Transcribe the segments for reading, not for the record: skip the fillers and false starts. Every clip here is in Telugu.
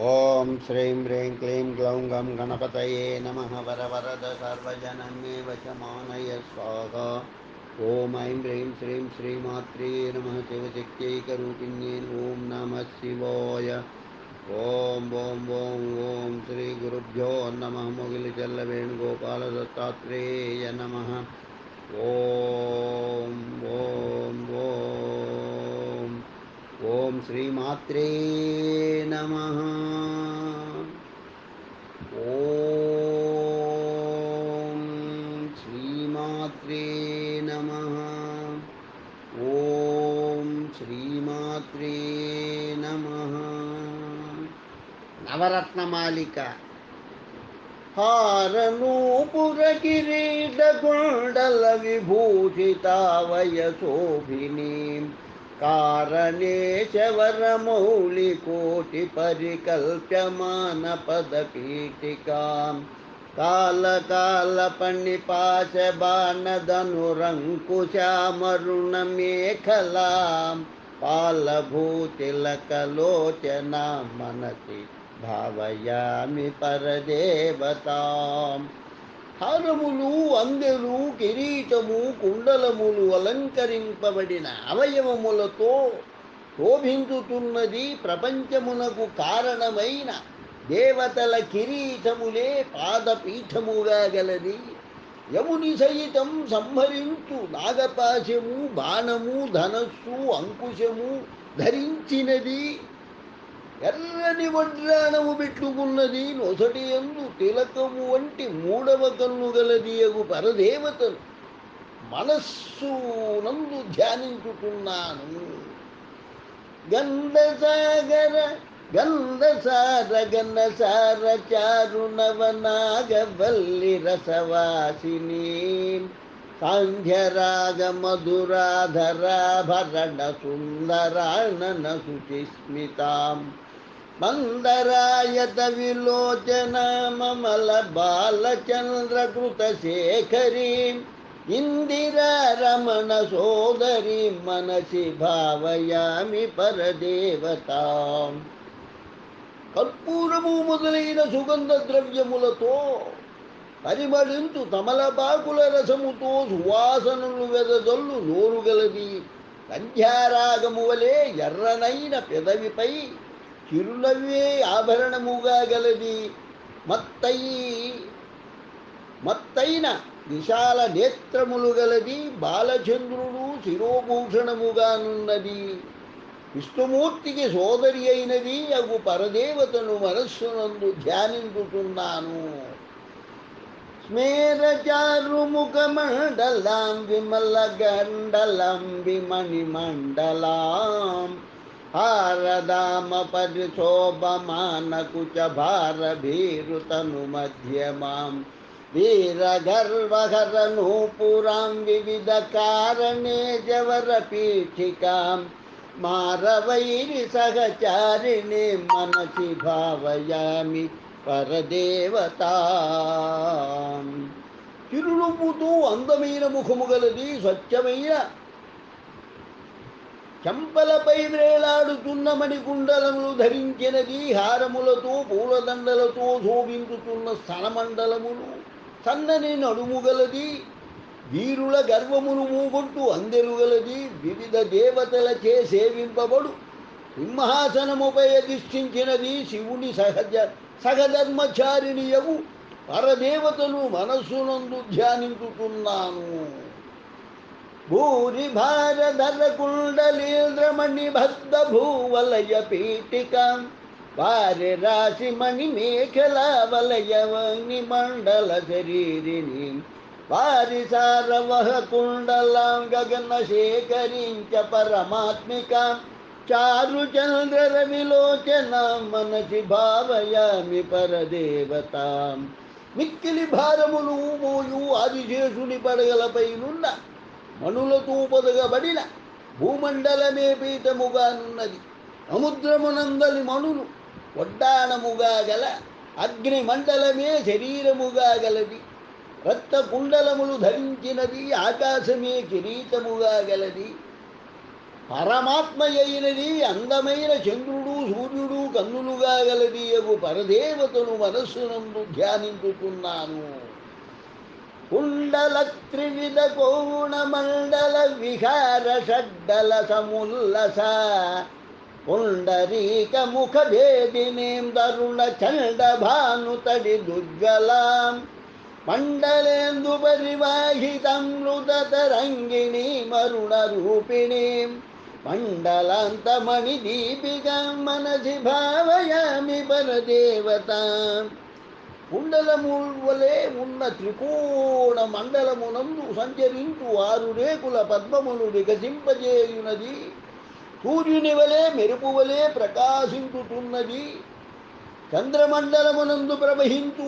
ఓం శ్రీం హ్రీం క్లీం గ్లౌం గం గణపతయే నమః వరవరద సర్వజనమే వశమానయ స్వాహ. ఓం ఐం హ్రీం శ్రీం శ్రీమాత్రే నమః శివశక్త్యైకరూపిణ్యే ఓం నమః శివాయ. ఓం ఓం ఓం ఓం శ్రీ గురుభ్యో నమః. మొగిలి చెల్ల వేణుగోపాల దత్తాత్రేయ నమః. ఓం ఓం ఓం ఓం శ్రీమాత్రే నమః. ఓం శ్రీమాత్రే నమః. ఓం శ్రీమాత్రే నమః. నవరత్నమాలిక. హారనూపుర కిరీట కుండల విభూషితావయశోభినీం కారణేశవరమౌళికోటి పరికల్ప్యమాన పదపీఠికాం కాలకాలపణిపాశబాణధనురంకుశామరుణమేఖలాం పాలభూతిలకలోచనాం మనసి భావయామి పరదేవతాం. హారములు, అందెలు, కిరీటము, కుండలములు అలంకరింపబడిన అవయవములతో శోభించుతున్నది ప్రపంచమునకు కారణమైన దేవతల కిరీటములే పాదపీఠముగా గలది. యముని సహితం సంహరించు నాగపాశము, బాణము, ధనస్సు, అంకుశము ధరించినది. ఎర్రని వడ్రాణము పెట్టుకున్నది. నొసటి యందు తిలకము వంటి మూడవ కన్ను గలది అగు పరదేవతను మనస్సు నందు ధ్యానించుతున్నాను. గంధసాగర గంధసార గణసార చారు నవనాగవల్లి రసవాసిని సాంధ్యరాగ మధురాధరాభరణ సుందరానన శుచిస్మితాం మందరాయత విలోచన మమల బాలచంద్రకృత శేఖరీం ఇందిరా రమణ సోదరి మనసి భావయామి పరదేవతాం. కర్పూరము మొదలైన సుగంధ ద్రవ్యములతో పరిమళించు తమలపాకుల రసముతో సువాసనలు వెదజల్లు నోరుగలది. సంధ్యారాగము వలె ఎర్రనైన పెదవిపై చిరునవ్వే ఆభరణముగా గలది. మత్తైన విశాల నేత్రములు గలది. బాలచంద్రుడు శిరోభూషణముగానున్నది. విష్ణుమూర్తికి సోదరి అయినది అగు పరదేవతను మనస్సునందు ధ్యానించుతున్నాను. స్మేరచారుముఖమండలాం విమల గండలం విమణిమండలాం హారదామ పరిశోభమానకుచ భారభీరుతను మధ్యమాం వీరగర్వహర నూపురాం వివిధ కారణే జవర పీఠికాం మారవైరి సహచారిణి మనసి భావయామి పరదేవతాం. చిరునవ్వుతూ అందమైన ముఖము గలది. స్వచ్ఛమైన చెంపలపై వేలాడుతున్న మణికుండలములు ధరించినది. హారములతో పూలదండలతో శోభించుతున్న స్థనమండలములు సన్నని నడుము గలది. వీరుల గర్వమును మూగొట్టు అందెలు గలది. వివిధ దేవతలచే సేవింపబడు సింహాసనముపై అధిష్ఠించినది. శివుని సహధర్మచారిణియగు పరదేవతను మనస్సునందు ధ్యానించుతున్నాను. భూరి భారధర కుండలీంద్రమణి భద్ద భూవలయ పీఠికాం వారి రాశి మణి మేఖల వలయ మండల శరీరిణి వారి సారవహ కుండలాం గగన శేఖరించ పరమాత్మికాం చారు చంద్ర రవిలోచన మనసి భావయామి పరదేవతాం. మిక్కిలి భారములు మోయు ఆదిశేషుని పడగలపైనున్న మణులతో పొదగబడిన భూమండలమే పీఠముగానున్నది. సముద్రమునందలి మణులు వడ్డాణముగా గల అగ్నిమండలమే శరీరముగా గలది. రక్త కుండలములు ధరించినది ఆకాశమే కిరీటముగా గలది. పరమాత్మ అయినది అందమైన చంద్రుడు సూర్యుడు కన్నులుగా గలదీయగు పరదేవతను మనస్సునందు ధ్యానించుతున్నాను. కుండల త్రివిధ కోణ మండల విహార షడ్డల సముల్లస పుండరీక ముఖ భేదినీం తరుణ చండ భానుతడి దుజ్వలాం మండలేందు పరివాహితమృతరంగిణీ మరుణ రూపిణీం మండలాంతమణి దీపికాం మనసి భావయామి పరదేవతాం. కుండలమువలే ఉన్న త్రికోణ మండలమునందు సంచరించు 6 రేకుల పద్మమును వికసింపజేయునది. సూర్యుని వలె మెరుపు వలె ప్రకాశించుతున్నది. చంద్రమండలమునందు ప్రవహించు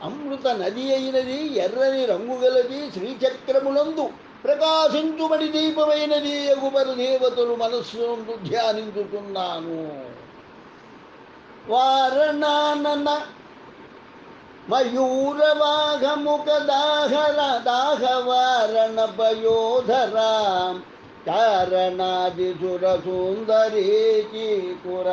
అమృత నది అయినది. ఎర్రని రంగు గలది. శ్రీచక్రమునందు ప్రకాశించుబడి దీపమైనది. అగుపర దేవతలు మనస్సునందు ధ్యానించుతున్నాను. వారణానన మయూరవాఘముఖ దాహవారణ పయోధరాం కారణాదిసుర సుందరీచికుర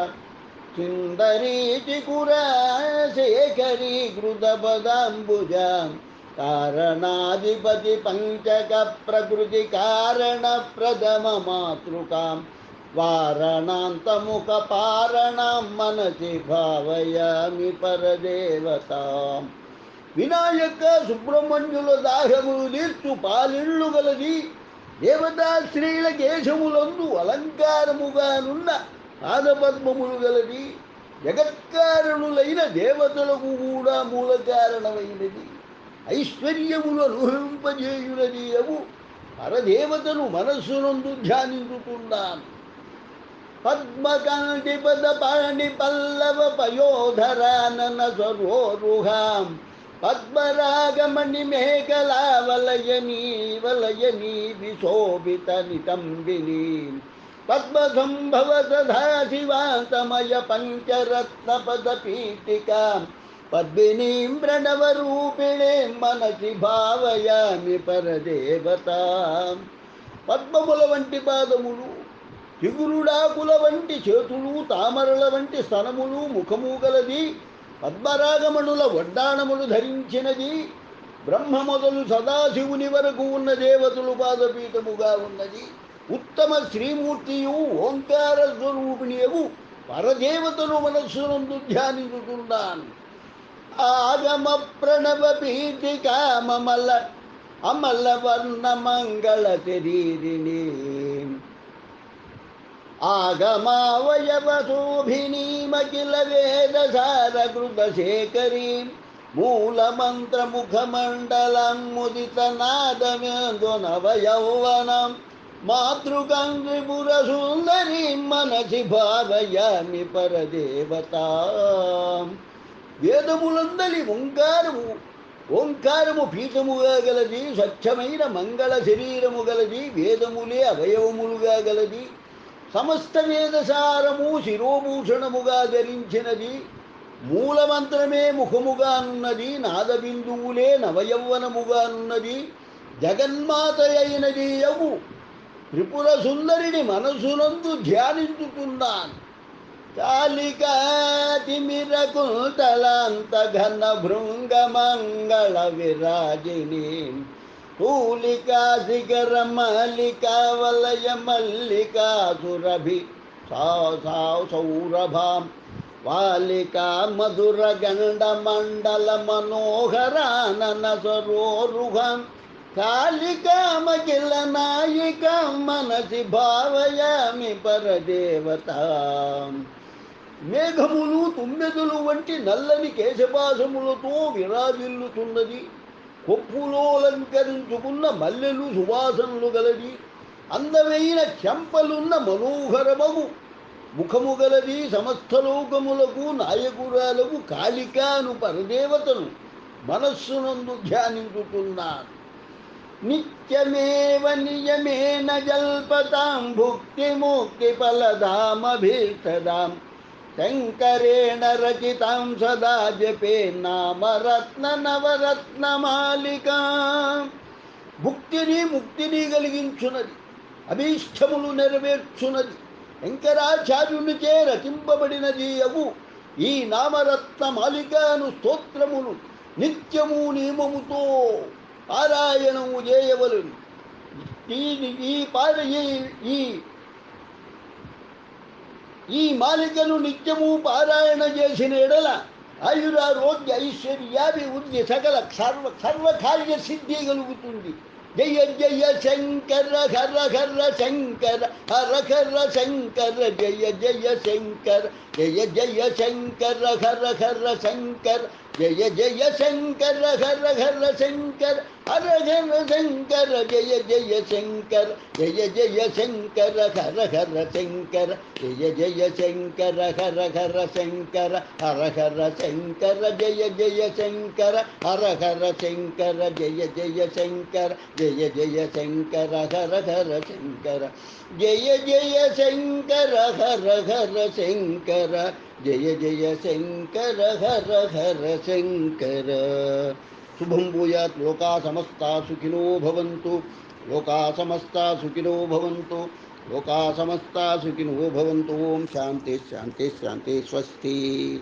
శేఖరీకృత పదాంబుజాం కారణాధిపతి పంచక ప్రకృతి కారణ ప్రథమ మాతృకాం వారణాంతముఖ పారణాం మనసి భావయామి పరదేవతాం. వినాయక సుబ్రహ్మణ్యుల దాహములు తీర్చు పాలిళ్ళు గలది. దేవతా స్త్రీల కేశములందు అలంకారముగానున్న పాదపద్మములు గలది. జగత్కారణులైన దేవతలకు కూడా మూల కారణమైనది. ఐశ్వర్యములు అనుభవింపజేయునది. అవు పరదేవతను మనస్సునందు ధ్యానించుతున్నాను. పద్మకాంతి పద పాణి పల్లవ పయోధరానన స్వరోరుహాం పద్మరాగమణి మేఖలా వలయనీ విశోభిత నితంబిని పద్మసంభవ సదా శివాంతమయ పంచరత్న పద పీఠికాం పద్మినీం ప్రణవరూపిణీం మనసి భావయామి పరదేవతాం. పద్మముల వంటి పాదములు, చిగురుడాకుల వంటి చేతులు, తామరల వంటి స్తనములు, ముఖము గలది. పద్మరాగమణుల వడ్డాణములు ధరించినది. బ్రహ్మ మొదలు సదాశివుని వరకు ఉన్న దేవతలు పాదపీఠముగా ఉన్నది. ఉత్తమ శ్రీమూర్తియు ఓంకార స్వరూపిణియవు పరదేవతను మనస్సునందు ధ్యానించుతున్నాను. ఆగమ ప్రణవ పీఠికామల అమల వర్ణ మంగళ శరీరిణి ఆగమావయవ శోభినీమఖిల వేదసార కృత శేఖరీ మూలమంత్ర ముఖమండలం ముదిత నాదమేందు నవయౌవనం మాతృకం త్రిపుర సుందరీ మనసి భావయామి పరదేవతాం. వేదములందలి ఓంకారము పీఠముగా గలది. స్వచ్ఛమైన మంగళ శరీరము గలది. వేదములే అవయవములుగా గలది. సమస్త వేదసారము శిరోభూషణముగా ధరించినది. మూలమంత్రమే ముఖముగానున్నది. నాదబిందువులే నవయౌవనముగానున్నది. జగన్మాత అయినది అవు త్రిపుర సుందరిని మనసునందు ధ్యానించుతున్నాను. కాళికాతిమిర కుంతలాంత ఘన భృంగ మంగళ విరాజిని తూలికా శిఖర మల్లికా వలయ మల్లికా సురభి సౌరభాం వాలికా మధుర గండ మండల మనోహరానన సరోరుహం కాళికామఖిల నాయికా మనసి భావయామి పరదేవతాం. మేఘములు తుమ్మెదులు వంటి నల్లని కేశపాశములతో విరాజిల్లుతున్నది. కొప్పులో అలంకరించుకున్న మల్లెలు సువాసనలు గలది. అందమైన చెంపలున్న మనోహరమగు ముఖము గలది. సమస్త లోకములకు నాయకురాలకు కాళికాను పరదేవతను మనస్సునందు ధ్యానించుతున్నాను. నిత్యమేవ నియమేన జల్పతాం భుక్తి ముక్తి ఫలదామభీష్టదాం శంకరేణ రచితాం సదా జపే నామరత్న నవరత్నమాలికా. భుక్తిని ముక్తిని కలిగించున్నది. అభీష్టములు నెరవేర్చున్నది. శంకరాచార్యునిచే రచింపబడినది అగు ఈ నామరత్న మాలికాను స్తోత్రమును నిత్యము నియమముతో పారాయణము చేయవలను. దీని ఈ పార ఈ ఈ మాలికను నిత్యము పారాయణ చేసిన ఎడల ఆయురారోగ్య ఐశ్వర్యాభివృద్ధి సకల సర్వకార్య సిద్ధి కలుగుతుంది. జయ జయ శంకర హర హర శంకర హర హర శంకర జయ జయ శంకర జయ జయ శంకర హర హర శంకర జయ జయ శంకర హర హర శంకర హర హర శంకర జయ జయ శంకర జయ జయ శంకర హర హర శంకర జయ జయ శంకర హర హర శంకర హర హర శంకర జయ జయ శంకర హర హర శంకర జయ జయ శంకర జయ జయ శంకర హర హర శంకర జయ జయ శంకర హర హర శంకర జయ జయ శంకర హర హర శంకర. శుభం భూయాత్. లోకా సమస్తా సుఖినో భవంతు. లోకా సమస్తా సుఖినో భవంతు. లోకా సమస్తా సుఖినో భవంతు. ఓం శాంతి శాంతి శాంతి. స్వస్తి.